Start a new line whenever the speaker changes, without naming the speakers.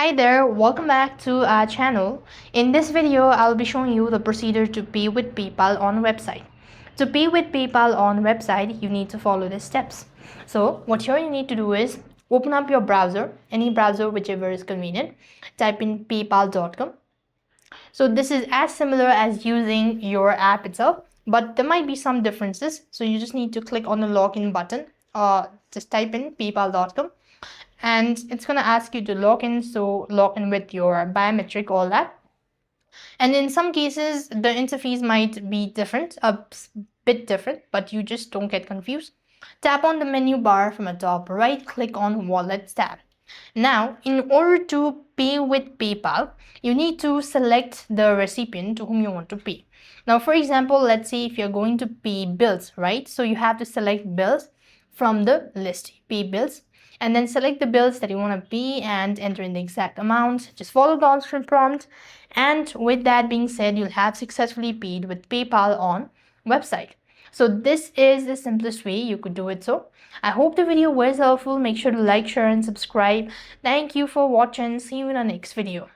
Hi there, welcome back to our channel. In this video, I'll be showing you the procedure to pay with PayPal on website. To pay with PayPal on website, you need to follow the steps. So what you need to do is open up your browser, any browser whichever is convenient. Type in paypal.com. So this is as similar as using your app itself, but there might be some differences. So you just need to click on the login button. Just type in paypal.com. And it's going to ask you to log in, so log in with your biometric, all that. And in some cases the interface might be different, a bit different, but you just don't get confused. Tap on the menu bar from the top right, click on Wallet tab. Now in order to pay with PayPal, you need to select the recipient to whom you want to pay. Now for example, let's say if you're going to pay bills, right? So you have to select bills from the list, pay bills, and then select the bills that you want to pay and enter in the exact amount. Just follow the on-screen prompt, and with that being said, you'll have successfully paid with PayPal on website. So this is the simplest way you could do it. So I hope the video was helpful. Make sure to like, share and subscribe. Thank you for watching. See you in the next video.